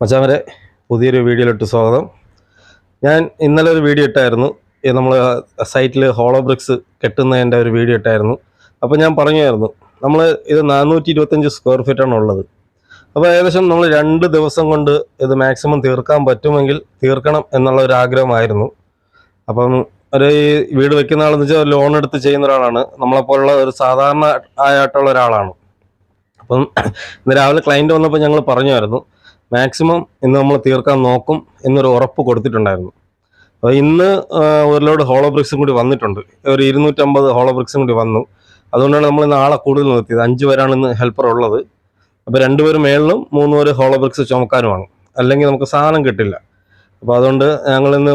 മച്ചാവരെ പുതിയൊരു വീഡിയോയിലോട്ട് സ്വാഗതം. ഞാൻ ഇന്നലെ ഒരു വീഡിയോ ഇട്ടായിരുന്നു, നമ്മൾ സൈറ്റിൽ ഹോളോ ബ്രിക്സ് കെട്ടുന്നതിൻ്റെ ഒരു വീഡിയോ ഇട്ടായിരുന്നു. അപ്പോൾ ഞാൻ പറഞ്ഞായിരുന്നു നമ്മൾ ഇത് 425 സ്ക്വയർ ഫീറ്റാണ് ഉള്ളത്. അപ്പോൾ ഏകദേശം നമ്മൾ 2 ദിവസം കൊണ്ട് ഇത് മാക്സിമം തീർക്കാൻ പറ്റുമെങ്കിൽ തീർക്കണം എന്നുള്ള ഒരു ആഗ്രഹമായിരുന്നു. അപ്പം ഒരു വീട് വെക്കുന്ന ആളെന്ന് വെച്ചാൽ ലോൺ എടുത്ത് ചെയ്യുന്ന ഒരാളാണ്, നമ്മളെപ്പോലുള്ള ഒരു സാധാരണ ആയിട്ടുള്ള ഒരാളാണ്. അപ്പം ഇന്ന് രാവിലെ ക്ലയൻറ്റ് വന്നപ്പോൾ ഞങ്ങൾ പറഞ്ഞായിരുന്നു മാക്സിമം ഇന്ന് നമ്മൾ തീർക്കാൻ നോക്കും എന്നൊരു ഉറപ്പ് കൊടുത്തിട്ടുണ്ടായിരുന്നു. അപ്പോൾ ഇന്ന് ഒരു ലോഡ് ഹോളോ ബ്രിക്സും കൂടി വന്നിട്ടുണ്ട്, ഒരു 250 ഹോളോ ബ്രിക്സും കൂടി വന്നു. അതുകൊണ്ടാണ് നമ്മൾ ഇന്ന് ആളെ കൂടുതൽ നിർത്തിയത്. 5 പേരാണ് ഇന്ന് ഹെൽപ്പർ ഉള്ളത്. അപ്പോൾ 2 പേര് മേളിലും 3 പേര് ഹോളോ ബ്രിക്സ് ചുമക്കാനുമാണ്, അല്ലെങ്കിൽ നമുക്ക് സാധനം കിട്ടില്ല. അപ്പോൾ അതുകൊണ്ട് ഞങ്ങളിന്ന്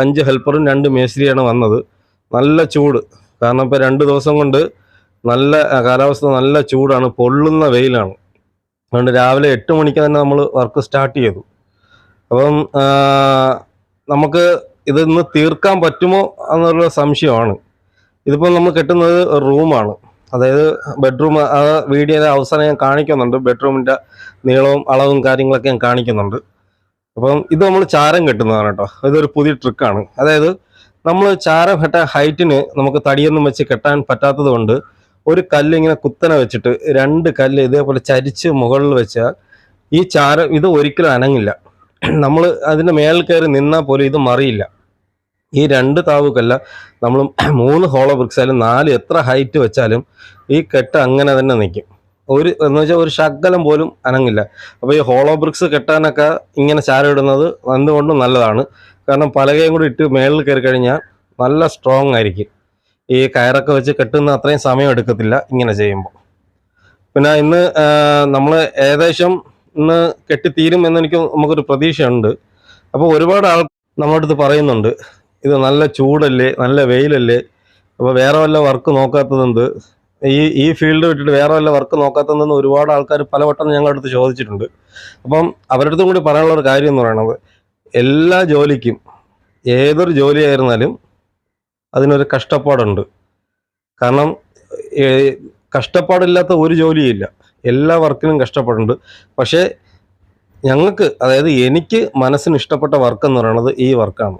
5 ഹെൽപ്പറും 2 മേസ്ത്രിയാണ് വന്നത്. നല്ല ചൂട്, കാരണം ഇപ്പോൾ 2 ദിവസം കൊണ്ട് നല്ല കാലാവസ്ഥ, നല്ല ചൂടാണ്, പൊള്ളുന്ന വെയിലാണ്. അതുകൊണ്ട് രാവിലെ 8 മണിക്ക് തന്നെ നമ്മൾ വർക്ക് സ്റ്റാർട്ട് ചെയ്തു. അപ്പം നമുക്ക് ഇന്ന് തീർക്കാൻ പറ്റുമോ എന്നുള്ള സംശയമാണ്. ഇതിപ്പോൾ നമ്മൾ കെട്ടുന്നത് റൂമാണ്, അതായത് ബെഡ്റൂം. ആ വീഡിയോയുടെ അവസാനം ഞാൻ കാണിക്കുന്നുണ്ട്, ബെഡ്റൂമിൻ്റെ നീളവും അളവും കാര്യങ്ങളൊക്കെ ഞാൻ കാണിക്കുന്നുണ്ട്. അപ്പം ഇത് നമ്മൾ ചാരം കെട്ടുന്നതാണ് കേട്ടോ. ഇതൊരു പുതിയ ട്രിക്കാണ്. അതായത് നമ്മൾ ചാരം കെട്ടാൻ ഹൈറ്റിന് നമുക്ക് തടിയൊന്നും വെച്ച് കെട്ടാൻ പറ്റാത്തത് കൊണ്ട് ഒരു കല്ല് ഇങ്ങനെ കുത്തനെ വെച്ചിട്ട് 2 കല്ല് ഇതേപോലെ ചരിച്ച് മുകളിൽ വെച്ചാൽ ഈ ചാരം ഇത് ഒരിക്കലും അനങ്ങില്ല. നമ്മൾ അതിൻ്റെ മേളിൽ കയറി നിന്നാൽ പോലും ഇത് മറിയില്ല. ഈ 2 താവുകല്ല, നമ്മൾ 3 ഹോളോ ബ്രിക്സ് ആയാലും 4 എത്ര ഹൈറ്റ് വെച്ചാലും ഈ കെട്ട് അങ്ങനെ തന്നെ നിൽക്കും. എന്ന് വെച്ചാൽ ഒരു ശകലം പോലും അനങ്ങില്ല. അപ്പോൾ ഈ ഹോളോ ബ്രിക്സ് കെട്ടാനൊക്കെ ഇങ്ങനെ ചാരം ഇടുന്നത് എന്തുകൊണ്ടും നല്ലതാണ്. കാരണം പലകയും കൂടി ഇട്ട് മേളിൽ കയറി കഴിഞ്ഞാൽ നല്ല സ്ട്രോങ് ആയിരിക്കും. ഈ കയറൊക്കെ വെച്ച് കെട്ടുന്ന അത്രയും സമയം എടുക്കത്തില്ല ഇങ്ങനെ ചെയ്യുമ്പോൾ. പിന്നെ ഇന്ന് നമ്മൾ ഏകദേശം ഇന്ന് കെട്ടിത്തീരും നമുക്കൊരു പ്രതീക്ഷയുണ്ട്. അപ്പോൾ ഒരുപാട് ആൾ നമ്മുടെ അടുത്ത് പറയുന്നുണ്ട്, ഇത് നല്ല ചൂടല്ലേ, നല്ല വെയിലല്ലേ, അപ്പോൾ വേറെ വല്ല വർക്ക് നോക്കാത്തതെന്ത്, ഈ ഫീൽഡ് വിട്ടിട്ട് വേറെ വല്ല വർക്ക് നോക്കാത്തതെന്ന് ഒരുപാട് ആൾക്കാർ പലവട്ടം ഞങ്ങളുടെ അടുത്ത് ചോദിച്ചിട്ടുണ്ട്. അപ്പം അവരുടെ അടുത്തും കൂടി പറയാനുള്ള ഒരു കാര്യം എന്ന് പറയുന്നത്, എല്ലാ ജോലിക്കും, ഏതൊരു ജോലിയായിരുന്നാലും അതിനൊരു കഷ്ടപ്പാടുണ്ട്. കാരണം കഷ്ടപ്പാടില്ലാത്ത ഒരു ജോലിയില്ല, എല്ലാ വർക്കിനും കഷ്ടപ്പാടുണ്ട്. പക്ഷേ ഞങ്ങൾക്ക്, അതായത് എനിക്ക് മനസ്സിന് ഇഷ്ടപ്പെട്ട വർക്ക് എന്ന് പറയുന്നത് ഈ വർക്കാണ്.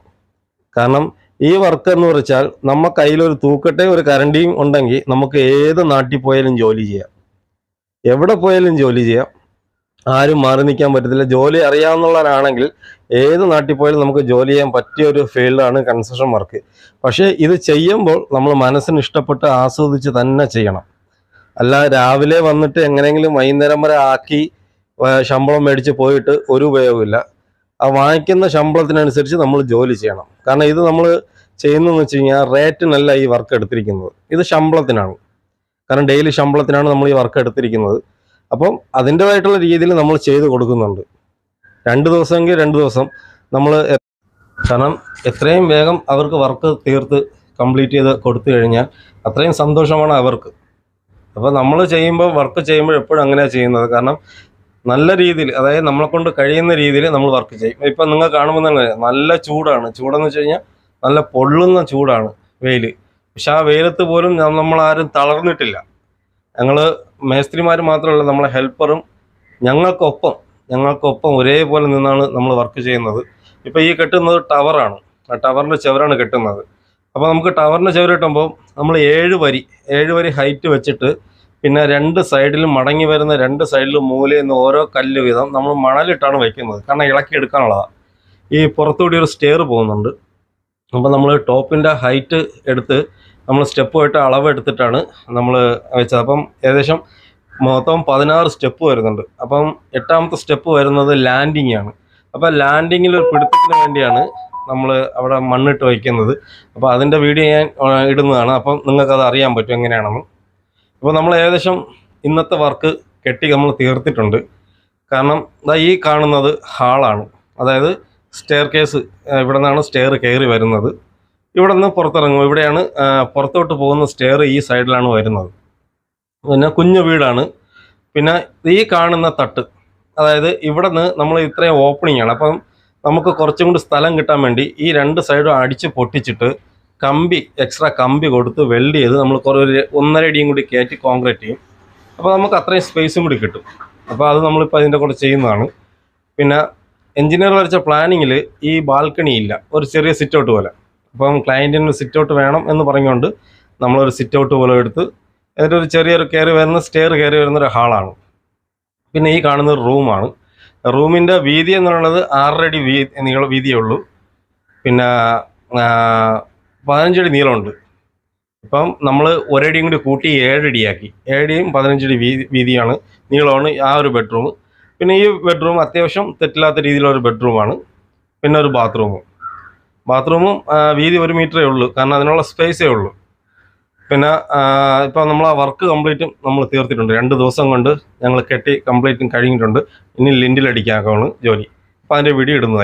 കാരണം ഈ വർക്ക് എന്ന് വെച്ചാൽ നമ്മുടെ കയ്യിലൊരു തൂക്കട്ടെ ഒരു കരണ്ടിയും ഉണ്ടെങ്കിൽ നമുക്ക് ഏത് നാട്ടിൽ പോയാലും ജോലി ചെയ്യാം, എവിടെ പോയാലും ജോലി ചെയ്യാം, ആരും മാറി നിൽക്കാൻ പറ്റത്തില്ല. ജോലി അറിയാവുന്നവരാണെങ്കിൽ ഏത് നാട്ടിൽ പോയാലും നമുക്ക് ജോലി ചെയ്യാൻ പറ്റിയ ഒരു ഫീൽഡാണ് കൺസ്ട്രക്ഷൻ വർക്ക്. പക്ഷേ ഇത് ചെയ്യുമ്പോൾ നമ്മൾ മനസ്സിന് ഇഷ്ടപ്പെട്ട് ആസ്വദിച്ച് തന്നെ ചെയ്യണം. അല്ല രാവിലെ വന്നിട്ട് എങ്ങനെയെങ്കിലും വൈകുന്നേരം വരെ ആക്കി ശമ്പളം മേടിച്ച് പോയിട്ട് ഒരു ഉപയോഗമില്ല. ആ വാങ്ങിക്കുന്ന ശമ്പളത്തിനനുസരിച്ച് നമ്മൾ ജോലി ചെയ്യണം. കാരണം ഇത് നമ്മൾ ചെയ്യുന്നതെന്ന് വെച്ച് കഴിഞ്ഞാൽ റേറ്റിനല്ല ഈ വർക്ക് എടുത്തിരിക്കുന്നത്, ഇത് ശമ്പളത്തിനാണ്. കാരണം ഡെയിലി ശമ്പളത്തിനാണ് നമ്മൾ ഈ വർക്ക് എടുത്തിരിക്കുന്നത്. അപ്പം അതിൻ്റെതായിട്ടുള്ള രീതിയിൽ നമ്മൾ ചെയ്ത് കൊടുക്കുന്നുണ്ട്. 2 ദിവസമെങ്കിൽ 2 ദിവസം നമ്മൾ, കാരണം എത്രയും വേഗം അവർക്ക് വർക്ക് തീർത്ത് കംപ്ലീറ്റ് ചെയ്ത് കൊടുത്തു കഴിഞ്ഞാൽ അത്രയും സന്തോഷമാണ് അവർക്ക്. അപ്പോൾ നമ്മൾ വർക്ക് ചെയ്യുമ്പോൾ എപ്പോഴും അങ്ങനെയാണ് ചെയ്യുന്നത്. കാരണം നല്ല രീതിയിൽ, അതായത് നമ്മളെ കൊണ്ട് കഴിയുന്ന രീതിയിൽ നമ്മൾ വർക്ക് ചെയ്യും. ഇപ്പം നിങ്ങൾ കാണുമ്പോൾ തന്നെ നല്ല ചൂടാണ്. ചൂടെന്ന് വെച്ച് കഴിഞ്ഞാൽ നല്ല പൊള്ളുന്ന ചൂടാണ്, വെയിൽ. പക്ഷെ ആ വെയിലത്ത് പോലും നമ്മളാരും തളർന്നിട്ടില്ല. ഞങ്ങൾ മേസ്ത്രിമാർ മാത്രമല്ല, നമ്മളെ ഹെൽപ്പറും ഞങ്ങൾക്കൊപ്പം ഒരേപോലെ നിന്നാണ് നമ്മൾ വർക്ക് ചെയ്യുന്നത്. ഇപ്പോൾ ഈ കെട്ടുന്നത് ടവറാണ്, ആ ടവറിൻ്റെ ചുവരാണ് കെട്ടുന്നത്. അപ്പോൾ നമുക്ക് ടവറിൻ്റെ ചുവർ കിട്ടുമ്പോൾ നമ്മൾ 7 വരി ഹൈറ്റ് വെച്ചിട്ട്, പിന്നെ 2 സൈഡിലും മടങ്ങി വരുന്ന 2 സൈഡിലും മൂലയിൽ നിന്ന് ഓരോ കല്ല് വീതം നമ്മൾ മണലിട്ടാണ് വയ്ക്കുന്നത്. കാരണം ഇളക്കി എടുക്കാനുള്ളതാണ്. ഈ പുറത്തുകൂടി ഒരു സ്റ്റെയർ പോകുന്നുണ്ട്. അപ്പോൾ നമ്മൾ ടോപ്പിൻ്റെ ഹൈറ്റ് എടുത്ത് നമ്മൾ സ്റ്റെപ്പുമായിട്ട് അളവ് എടുത്തിട്ടാണ് നമ്മൾ വെച്ചത്. അപ്പം ഏകദേശം മൊത്തം 16 സ്റ്റെപ്പ് വരുന്നുണ്ട്. അപ്പം 8ാമത്തെ സ്റ്റെപ്പ് വരുന്നത് ലാൻഡിങ് ആണ്. അപ്പോൾ ലാൻഡിങ്ങിൽ ഒരു പിടുത്തത്തിന് വേണ്ടിയാണ് നമ്മൾ അവിടെ മണ്ണിട്ട് വയ്ക്കുന്നത്. അപ്പോൾ അതിൻ്റെ വീഡിയോ ഞാൻ ഇടുന്നതാണ്, അപ്പം നിങ്ങൾക്കത് അറിയാൻ പറ്റും എങ്ങനെയാണെന്ന്. അപ്പോൾ നമ്മൾ ഏകദേശം ഇന്നത്തെ വർക്ക് കെട്ടി നമ്മൾ തീർത്തിട്ടുണ്ട്. കാരണം ഈ കാണുന്നത് ഹാളാണ്, അതായത് സ്റ്റെയർ കേസ്. ഇവിടെ നിന്നാണ് സ്റ്റെയർ കയറി വരുന്നത്. ഇവിടെ നിന്ന് പുറത്തിറങ്ങും. ഇവിടെയാണ് പുറത്തോട്ട് പോകുന്ന സ്റ്റെയർ, ഈ സൈഡിലാണ് വരുന്നത്. പിന്നെ കുഞ്ഞു വീടാണ്. പിന്നെ ഈ കാണുന്ന തട്ട്, അതായത് ഇവിടെ നിന്ന് നമ്മൾ ഇത്രയും ഓപ്പണിംഗ് ആണ്. അപ്പം നമുക്ക് കുറച്ചും കൂടി സ്ഥലം കിട്ടാൻ വേണ്ടി ഈ 2 സൈഡും അടിച്ച് പൊട്ടിച്ചിട്ട് എക്സ്ട്രാ കമ്പി കൊടുത്ത് വെൽഡ് ചെയ്ത് നമ്മൾ ഒരു 1.5 അടിയും കൂടി കയറ്റി കോൺക്രീറ്റ് ചെയ്യും. അപ്പോൾ നമുക്ക് അത്രയും സ്പേസും കൂടി കിട്ടും. അപ്പോൾ അത് നമ്മളിപ്പോൾ അതിൻ്റെ കൂടെ ചെയ്യുന്നതാണ്. പിന്നെ എഞ്ചിനീയർ വരച്ച പ്ലാനിങ്ങിൽ ഈ ബാൽക്കണി ഇല്ല, ഒരു ചെറിയ സിറ്റ് ഔട്ട് പോലെ. അപ്പം ക്ലയൻറ്റിന് സിറ്റ് ഔട്ട് വേണം എന്ന് പറഞ്ഞുകൊണ്ട് നമ്മളൊരു സിറ്റ് ഔട്ട് പോലെ എടുത്ത് എന്നിട്ട് ഒരു ചെറിയൊരു സ്റ്റെയർ കയറി വരുന്നൊരു ഹാളാണ്. പിന്നെ ഈ കാണുന്നത് റൂമാണ്. റൂമിൻ്റെ വീതി എന്നുള്ളത് 6 അടി വീതിയേ ഉള്ളൂ. പിന്നെ 15 അടി നീളമുണ്ട്. ഇപ്പം നമ്മൾ ഒരടിയും കൂടി കൂട്ടി 7 അടിയാക്കി. 7 അടിയും 15 അടി വീതിയാണ്, നീളമാണ് ആ ഒരു ബെഡ്റൂം. പിന്നെ ഈ ബെഡ്റൂം അത്യാവശ്യം തെറ്റില്ലാത്ത രീതിയിലൊരു ബെഡ്റൂമാണ്. പിന്നെ ഒരു ബാത്റൂമും വീതി 1 മീറ്ററേ ഉള്ളൂ, കാരണം അതിനുള്ള സ്പേസേ ഉള്ളൂ. പിന്നെ ഇപ്പം നമ്മൾ ആ വർക്ക് കംപ്ലീറ്റും നമ്മൾ തീർത്തിട്ടുണ്ട്. 2 ദിവസം കൊണ്ട് ഞങ്ങൾ കെട്ടി കംപ്ലീറ്റും കഴിഞ്ഞിട്ടുണ്ട്. ഇനി ലിൻഡിലടിക്കാനാണ് ജോലി. അപ്പോൾ അതിൻ്റെ വീഡിയോ ഇടുന്നതായിരിക്കും.